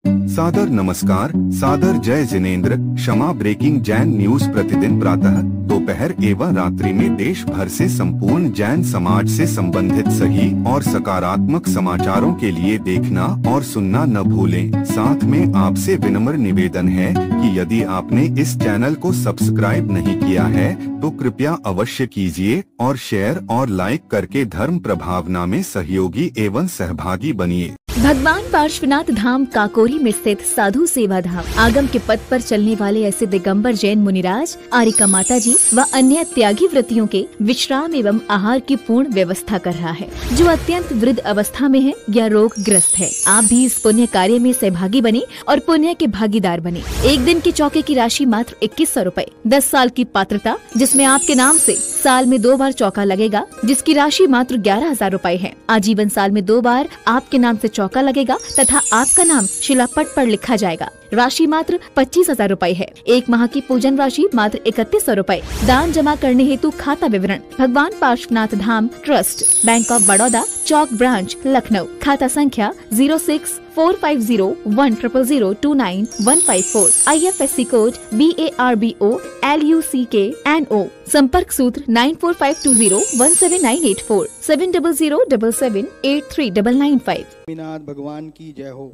सादर नमस्कार, सादर जय जिनेंद्र। क्षमा ब्रेकिंग जैन न्यूज प्रतिदिन प्रातः, दोपहर एवं रात्रि में देश भर से संपूर्ण जैन समाज से संबंधित सही और सकारात्मक समाचारों के लिए देखना और सुनना न भूलें। साथ में आपसे विनम्र निवेदन है कि यदि आपने इस चैनल को सब्सक्राइब नहीं किया है तो कृपया अवश्य कीजिए और शेयर और लाइक करके धर्म प्रभावना में सहयोगी एवं सहभागी बनिए। भगवान पार्श्वनाथ धाम काकोरी में स्थित साधु सेवा धाम आगम के पथ पर चलने वाले ऐसे दिगंबर जैन मुनिराज, आरिका माता जी व अन्य त्यागी व्रतियों के विश्राम एवं आहार की पूर्ण व्यवस्था कर रहा है, जो अत्यंत वृद्ध अवस्था में है या रोग ग्रस्त है। आप भी इस पुण्य कार्य में सहभागी बने और पुण्य के भागीदार बने। एक दिन के चौके की राशि मात्र 2100 रूपए, 10 साल की पात्रता जिसमें आपके नाम से साल में 2 बार चौका लगेगा, जिसकी राशि मात्र 11,000 रूपए है। आजीवन साल में 2 बार आपके नाम से चौका लगेगा तथा आपका नाम शिलापट पर लिखा जाएगा। राशि मात्र 25,000 रूपए है। 1 माह की पूजन राशि मात्र 3100 रूपए। दान जमा करने हेतु खाता विवरण भगवान Parshvanath Dham trust, bank of Baroda, Chowk branch, Lucknow. खाता संख्या 0645010029,154। IFSC code BARBO LUCKNO। संपर्क सूत्र 9452017984 7007783995। मीनाथ भगवान की जय हो।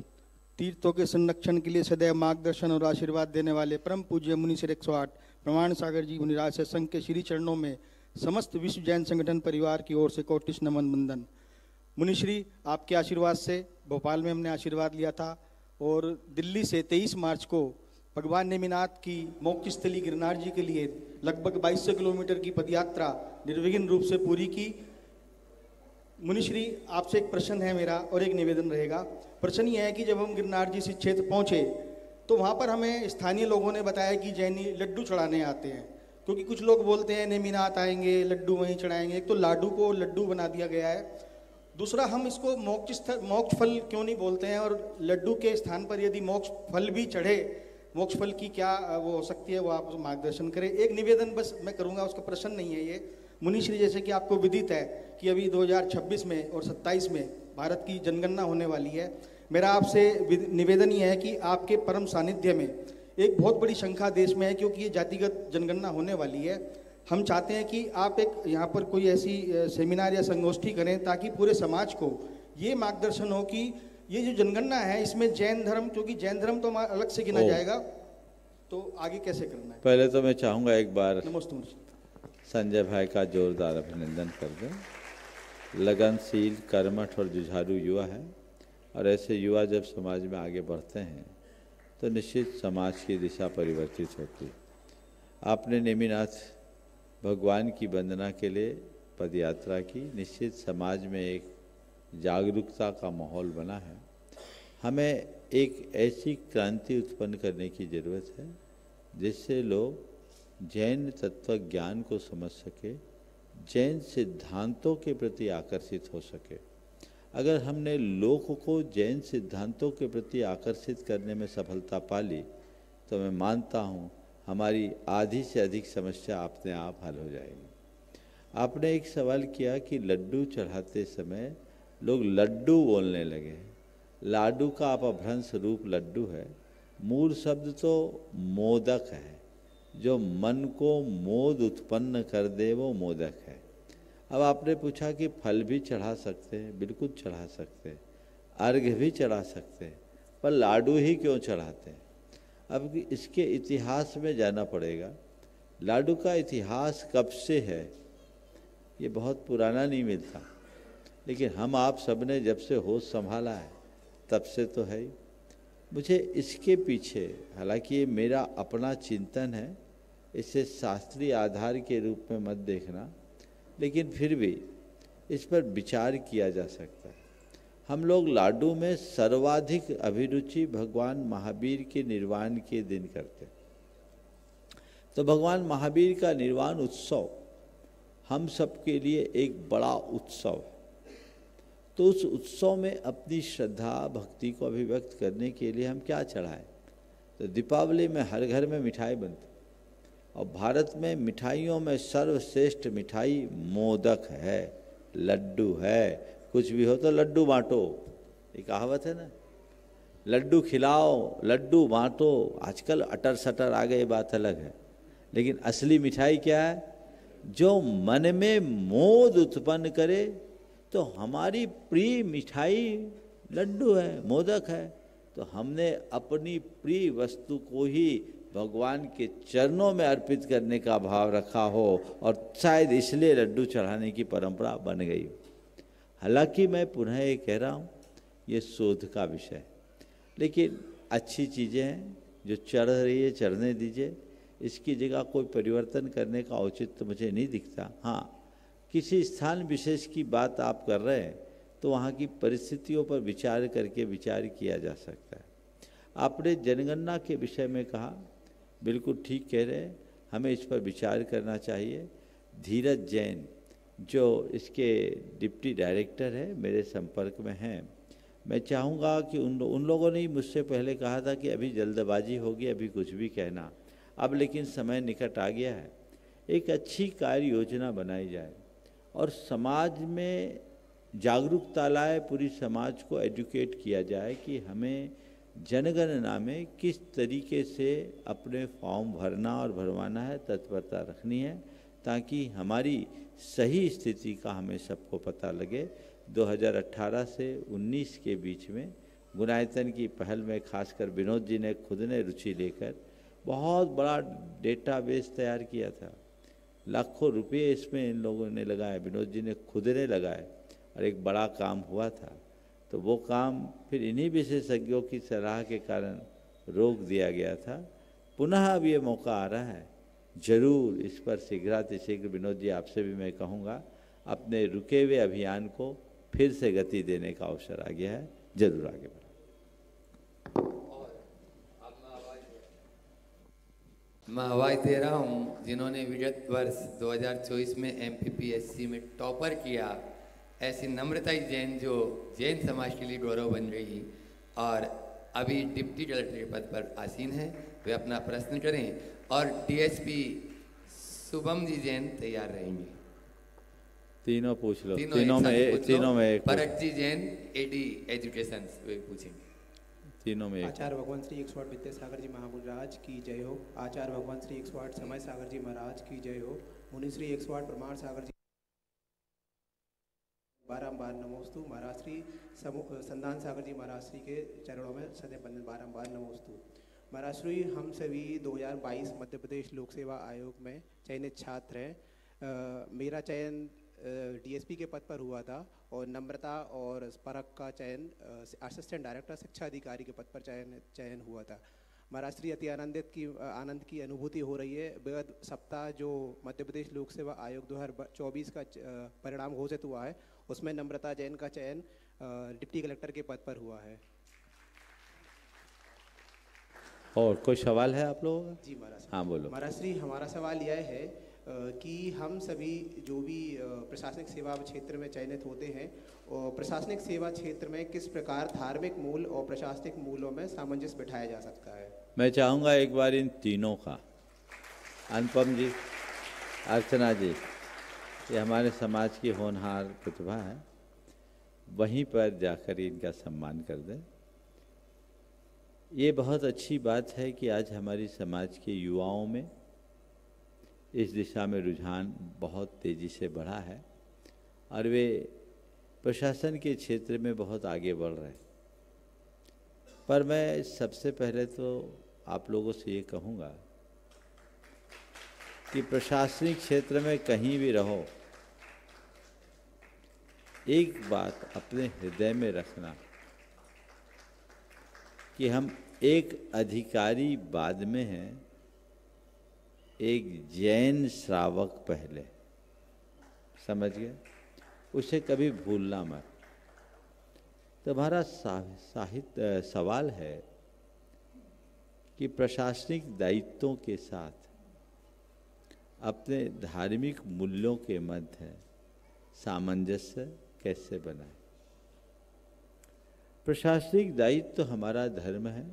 तीर्थों के संरक्षण के लिए सदैव मार्गदर्शन और आशीर्वाद देने वाले परम पूज्य मुनि श्री 108 प्रमाण सागर जी मुनिराज से संघ के श्री चरणों में समस्त विश्व जैन संगठन परिवार की ओर से कोटिश नमन वंदन। मुनिश्री, आपके आशीर्वाद से भोपाल में हमने आशीर्वाद लिया था और दिल्ली से 23 मार्च को भगवान नेमिनाथ की मोक्ष स्थली गिरनार जी के लिए लगभग 2200 किलोमीटर की पदयात्रा निर्विघ्न रूप से पूरी की। मुनिश्री, आपसे एक प्रश्न है मेरा और एक निवेदन रहेगा। प्रश्न ये है कि जब हम गिरनार जी से क्षेत्र पहुँचे तो वहाँ पर हमें स्थानीय लोगों ने बताया कि जैनी लड्डू चढ़ाने आते हैं, क्योंकि कुछ लोग बोलते हैं नेमिनाथ आएंगे लड्डू वहीं चढ़ाएंगे। एक तो लाडू को लड्डू बना दिया गया है, दूसरा हम इसको मोक्ष फल क्यों नहीं बोलते हैं, और लड्डू के स्थान पर यदि मोक्ष फल भी चढ़े, मोक्ष फल की क्या वो हो सकती है, वो आप मार्गदर्शन करें। एक निवेदन बस मैं करूँगा, उसका प्रश्न नहीं है ये। मुनिश्री, जैसे कि आपको विदित है कि अभी 2026 में और 27 में भारत की जनगणना होने वाली है। मेरा आपसे निवेदन ये है कि आपके परम सानिध्य में एक बहुत बड़ी शंका देश में है, क्योंकि ये जातिगत जनगणना होने वाली है। हम चाहते हैं कि आप एक यहाँ पर कोई ऐसी सेमिनार या संगोष्ठी करें ताकि पूरे समाज को ये मार्गदर्शन हो कि ये जो जनगणना है इसमें जैन धर्म, क्योंकि जैन धर्म तो हमारा अलग से गिना जाएगा, तो आगे कैसे करना है। पहले तो मैं चाहूँगा एक बार नमस्ते संजय भाई का जोरदार अभिनंदन कर दें। लगनशील, कर्मठ और जुझारू युवा है, और ऐसे युवा जब समाज में आगे बढ़ते हैं तो निश्चित समाज की दिशा परिवर्तित होती है। आपने नेमिनाथ भगवान की वंदना के लिए पदयात्रा की, निश्चित समाज में एक जागरूकता का माहौल बना है। हमें एक ऐसी क्रांति उत्पन्न करने की ज़रूरत है जिससे लोग जैन तत्व ज्ञान को समझ सके, जैन सिद्धांतों के प्रति आकर्षित हो सके। अगर हमने लोगों को जैन सिद्धांतों के प्रति आकर्षित करने में सफलता पा ली तो मैं मानता हूँ हमारी आधी से अधिक समस्या अपने आप हल हो जाएगी। आपने एक सवाल किया कि लड्डू चढ़ाते समय लोग लड्डू बोलने लगे। लाडू का अपभ्रंश रूप लड्डू है। मूल शब्द तो मोदक है, जो मन को मोद उत्पन्न कर दे वो मोदक है। अब आपने पूछा कि फल भी चढ़ा सकते हैं, बिल्कुल चढ़ा सकते हैं, अर्घ्य भी चढ़ा सकते हैं, पर लाडू ही क्यों चढ़ाते हैं। अब इसके इतिहास में जाना पड़ेगा। लाडू का इतिहास कब से है ये बहुत पुराना नहीं मिलता, लेकिन हम आप सब ने जब से होश संभाला है तब से तो है ही। मुझे इसके पीछे, हालांकि ये मेरा अपना चिंतन है, इसे शास्त्रीय आधार के रूप में मत देखना, लेकिन फिर भी इस पर विचार किया जा सकता है। हम लोग लाडू में सर्वाधिक अभिरुचि भगवान महावीर के निर्वाण के दिन करते, तो भगवान महावीर का निर्वाण उत्सव हम सबके लिए एक बड़ा उत्सव है। तो उस उत्सव में अपनी श्रद्धा भक्ति को अभिव्यक्त करने के लिए हम क्या चढ़ाएं। तो दीपावली में हर घर में मिठाई बनती, और भारत में मिठाइयों में सर्वश्रेष्ठ मिठाई मोदक है, लड्डू है। कुछ भी हो तो लड्डू बांटो, ये कहावत है ना। लड्डू खिलाओ, लड्डू बांटो। आजकल अटर सटर आ गए, बात अलग है, लेकिन असली मिठाई क्या है? जो मन में मोद उत्पन्न करे। तो हमारी प्रिय मिठाई लड्डू है, मोदक है। तो हमने अपनी प्रिय वस्तु को ही भगवान के चरणों में अर्पित करने का भाव रखा हो, और शायद इसलिए लड्डू चढ़ाने की परंपरा बन गई हो। हालांकि मैं पुनः ये कह रहा हूँ, ये शोध का विषय, लेकिन अच्छी चीज़ें हैं जो चढ़ रही है, चढ़ने दीजिए। इसकी जगह कोई परिवर्तन करने का औचित्य मुझे नहीं दिखता। हाँ, किसी स्थान विशेष की बात आप कर रहे हैं तो वहाँ की परिस्थितियों पर विचार करके विचार किया जा सकता है। आपने जनगणना के विषय में कहा, बिल्कुल ठीक कह रहे हैं, हमें इस पर विचार करना चाहिए। धीरज जैन जो इसके डिप्टी डायरेक्टर है, मेरे संपर्क में हैं। मैं चाहूँगा कि उन लोगों ने ही मुझसे पहले कहा था कि अभी जल्दबाजी होगी, अभी कुछ भी कहना। अब लेकिन समय निकट आ गया है, एक अच्छी कार्य योजना बनाई जाए और समाज में जागरूकता लाए, पूरी समाज को एजुकेट किया जाए कि हमें जनगणना में किस तरीके से अपने फॉर्म भरना और भरवाना है, तत्परता रखनी है, ताकि हमारी सही स्थिति का हमें सबको पता लगे। 2018 से 19 के बीच में गुणायतन की पहल में खासकर विनोद जी ने खुद ने रुचि लेकर बहुत बड़ा डेटाबेस तैयार किया था। लाखों रुपये इसमें इन लोगों ने लगाए, विनोद जी ने खुद ने लगाए, और एक बड़ा काम हुआ था। तो वो काम फिर इन्हीं विशेषज्ञों की सलाह के कारण रोक दिया गया था। पुनः अब ये मौका आ रहा है, जरूर इस पर शीघ्रातिशीघ्र विनोद जी आपसे भी मैं कहूँगा, अपने रुके हुए अभियान को फिर से गति देने का अवसर आ गया है, जरूर आगे बढ़ें। मैं आवाज़ दे रहा हूँ जिन्होंने विगत वर्ष 2024 में MPPSC में टॉपर किया, ऐसी नम्रता जैन जो जैन समाज के लिए गौरव बन रही और अभी डिप्टी कलेक्टर के पद पर आसीन है, वे अपना प्रश्न करें। और DSP शुभम जी जैन तैयार रहेंगे। तीनों पूछ लो, तीनों में एक। भरत जी जैन AD एजुकेशन, वे पूछेंगे। तीनों में एक। आचार्य भगवान श्री 108 विद्यासागर जी महाराज की जय हो। आचार्य भगवान श्री 108 समय सागर जी महाराज की जय हो। मुनि श्री 108 प्रमाण सागर जी बारंबार नमोस्तु। महाराज श्री संधान सागर जी महाराज श्री के चरणों में सदैव बंदन बारंबार नमोस्तु। महाराज श्री, हम सभी 2022 मध्य प्रदेश लोक सेवा आयोग में चयनित छात्र हैं। मेरा चयन DSP के पद पर हुआ था और नम्रता और परख का चयन असिस्टेंट डायरेक्टर शिक्षा अधिकारी के पद पर चयन हुआ था। महाराज श्री, अति आनंद की अनुभूति हो रही है। विगत सप्ताह जो मध्य प्रदेश लोक सेवा आयोग 2024 का परिणाम घोषित हुआ है, उसमें नम्रता जैन का चयन डिप्टी कलेक्टर के पद पर हुआ है। और कोई सवाल है आप लोगों का? जी महाराज। हाँ बोलो। महाराज श्री, हमारा सवाल यह है कि हम सभी जो भी प्रशासनिक सेवा क्षेत्र में चयनित होते हैं, और प्रशासनिक सेवा क्षेत्र में किस प्रकार धार्मिक मूल और प्रशासनिक मूलों में सामंजस्य बिठाया जा सकता है? मैं चाहूँगा एक बार इन तीनों का, अनुपम जी, अर्चना जी, ये हमारे समाज की होनहार प्रतिभा है, वहीं पर जाकर इनका सम्मान कर दें। ये बहुत अच्छी बात है कि आज हमारी समाज के युवाओं में इस दिशा में रुझान बहुत तेज़ी से बढ़ा है और वे प्रशासन के क्षेत्र में बहुत आगे बढ़ रहे हैं। पर मैं सबसे पहले तो आप लोगों से ये कहूँगा कि प्रशासनिक क्षेत्र में कहीं भी रहो, एक बात अपने हृदय में रखना कि हम एक अधिकारी बाद में हैं, एक जैन श्रावक पहले। समझ गए? उसे कभी भूलना मत। तो हमारा सवाल है कि प्रशासनिक दायित्वों के साथ अपने धार्मिक मूल्यों के मध्य सामंजस्य कैसे बनाए। प्रशासनिक दायित्व हमारा धर्म है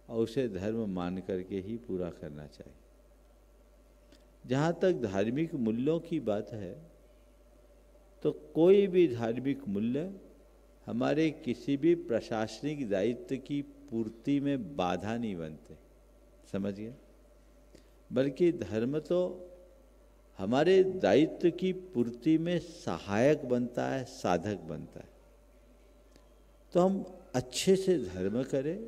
और उसे धर्म मान करके ही पूरा करना चाहिए। जहाँ तक धार्मिक मूल्यों की बात है, तो कोई भी धार्मिक मूल्य हमारे किसी भी प्रशासनिक दायित्व की पूर्ति में बाधा नहीं बनते, समझिए। बल्कि धर्म तो हमारे दायित्व की पूर्ति में सहायक बनता है, साधक बनता है। तो हम अच्छे से धर्म करें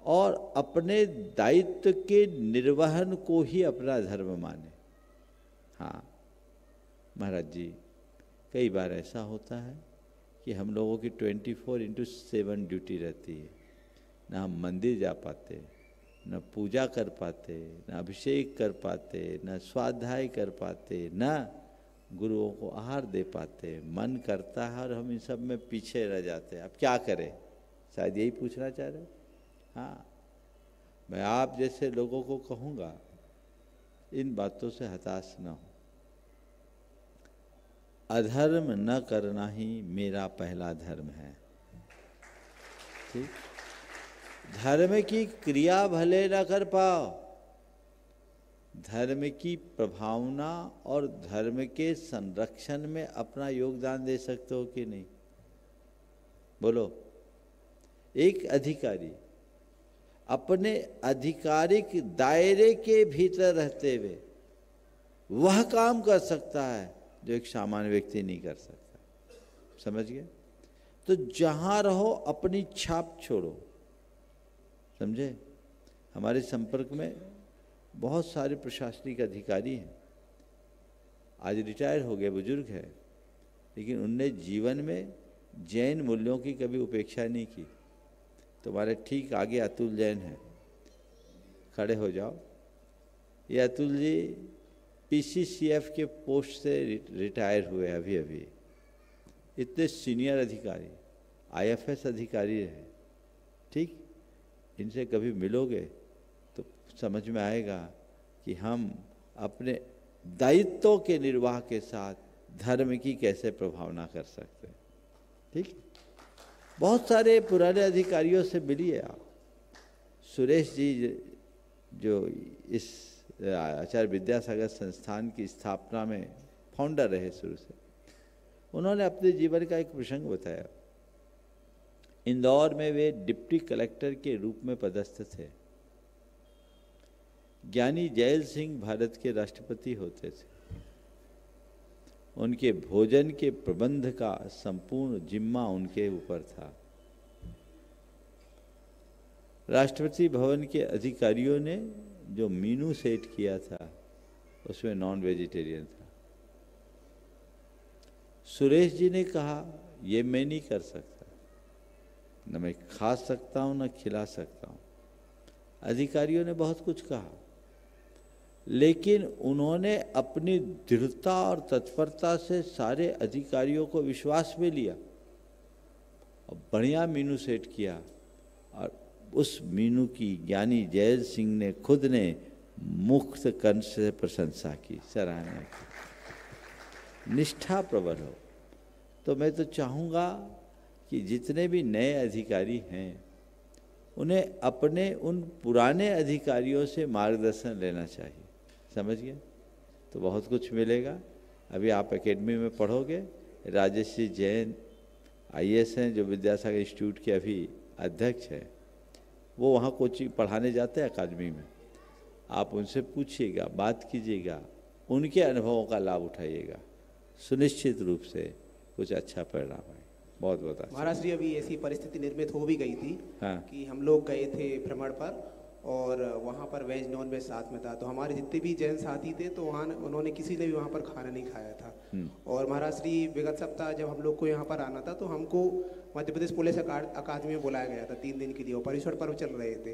और अपने दायित्व के निर्वहन को ही अपना धर्म माने। हाँ महाराज जी, कई बार ऐसा होता है कि हम लोगों की 24/7 ड्यूटी रहती है, ना हम मंदिर जा पाते, न पूजा कर पाते, न अभिषेक कर पाते, न स्वाध्याय कर पाते, न गुरुओं को आहार दे पाते। मन करता है और हम इन सब में पीछे रह जाते हैं। अब क्या करें? शायद यही पूछना चाह रहे। हाँ, मैं आप जैसे लोगों को कहूँगा, इन बातों से हताश न हो। अधर्म न करना ही मेरा पहला धर्म है। ठीक, धर्म की क्रिया भले न कर पाओ, धर्म की प्रभावना और धर्म के संरक्षण में अपना योगदान दे सकते हो कि नहीं? बोलो। एक अधिकारी अपने आधिकारिक दायरे के भीतर रहते हुए वह काम कर सकता है जो एक सामान्य व्यक्ति नहीं कर सकता। समझ गए? तो जहां रहो अपनी छाप छोड़ो। समझे? हमारे संपर्क में बहुत सारे प्रशासनिक अधिकारी हैं, आज रिटायर हो गए, बुजुर्ग है, लेकिन उनने जीवन में जैन मूल्यों की कभी उपेक्षा नहीं की। तुम्हारे ठीक आगे अतुल जैन है, खड़े हो जाओ। ये अतुल जी पीसीसीएफ के पोस्ट से रिटायर हुए अभी अभी। इतने सीनियर अधिकारी, आईएफएस अधिकारी रहे। ठीक, इनसे कभी मिलोगे तो समझ में आएगा कि हम अपने दायित्वों के निर्वाह के साथ धर्म की कैसे प्रभावना कर सकते हैं। ठीक, बहुत सारे पुराने अधिकारियों से मिलिए आप। सुरेश जी जो इस आचार्य विद्यासागर संस्थान की स्थापना में फाउंडर रहे शुरू से, उन्होंने अपने जीवन का एक प्रसंग बताया। इंदौर में वे डिप्टी कलेक्टर के रूप में पदस्थ थे। ज्ञानी जैल सिंह भारत के राष्ट्रपति होते थे। उनके भोजन के प्रबंध का संपूर्ण जिम्मा उनके ऊपर था। राष्ट्रपति भवन के अधिकारियों ने जो मीनू सेट किया था उसमें नॉन वेजिटेरियन था। सुरेश जी ने कहा, ये मैं नहीं कर सकता, न मैं खा सकता हूं न खिला सकता हूं। अधिकारियों ने बहुत कुछ कहा, लेकिन उन्होंने अपनी दृढ़ता और तत्परता से सारे अधिकारियों को विश्वास में लिया और बढ़िया मीनू सेट किया। और उस मीनू की ज्ञानी जैल सिंह ने खुद ने मुक्त कंठ से प्रशंसा की, सराहना की। निष्ठा प्रबल हो। तो मैं तो चाहूँगा कि जितने भी नए अधिकारी हैं उन्हें अपने उन पुराने अधिकारियों से मार्गदर्शन लेना चाहिए। समझ गए? तो बहुत कुछ मिलेगा। अभी आप एकेडमी में पढ़ोगे, राजेश जी जैन आईएएस हैं जो विद्यासागर इंस्टीट्यूट के अभी अध्यक्ष हैं। वो वहाँ कोचिंग पढ़ाने जाते हैं अकादमी में। आप उनसे पूछिएगा, बात कीजिएगा, उनके अनुभवों का लाभ उठाइएगा। सुनिश्चित रूप से कुछ अच्छा परिणाम है। बहुत बहुत महाराज जी, अभी ऐसी परिस्थिति निर्मित हो भी गई थी। हाँ। कि हम लोग गए थे भ्रमण पर और वहाँ पर वेज नॉन वेज साथ में था। तो हमारे जितने भी जैन साथी थे तो वहाँ उन्होंने किसी ने भी वहाँ पर खाना नहीं खाया था। और महाराज श्री विगत सप्ताह जब हम लोग को यहाँ पर आना था तो हमको मध्य प्रदेश पुलिस अकादमी में बुलाया गया था 3 दिन के लिए। और परिश्वर पर्व चल रहे थे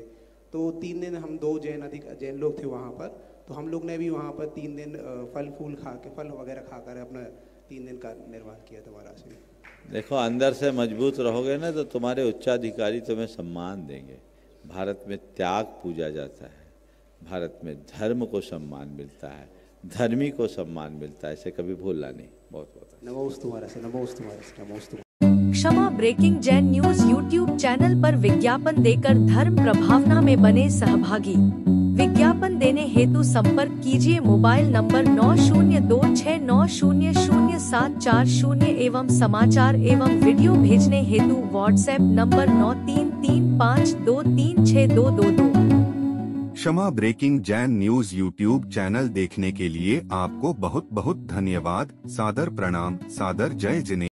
तो 3 दिन हम 2 जैन लोग थे वहाँ पर। तो हम लोग ने भी वहाँ पर 3 दिन फल फूल खा के, फल वगैरह खाकर अपना 3 दिन का निर्वाह किया था महाराज श्री। देखो, अंदर से मजबूत रहोगे ना तो तुम्हारे उच्चाधिकारी तुम्हें सम्मान देंगे। भारत में त्याग पूजा जाता है, भारत में धर्म को सम्मान मिलता है, धर्मी को सम्मान मिलता है। इसे कभी भूलना नहीं। बहुत बहुत नमोस्तु महाराज, नमोस्तु महाराज, नमोस्तु। क्षमा breaking Jain news YouTube channel पर विज्ञापन देकर धर्म प्रभावना में बने सहभागी। विज्ञापन देने हेतु संपर्क कीजिए मोबाइल नंबर 9026900740 एवं समाचार एवं वीडियो भेजने हेतु व्हाट्सएप नंबर 9335236222। क्षमा breaking Jain news YouTube channel देखने के लिए आपको बहुत बहुत धन्यवाद। सादर प्रणाम, सादर जय जिनेंद्र।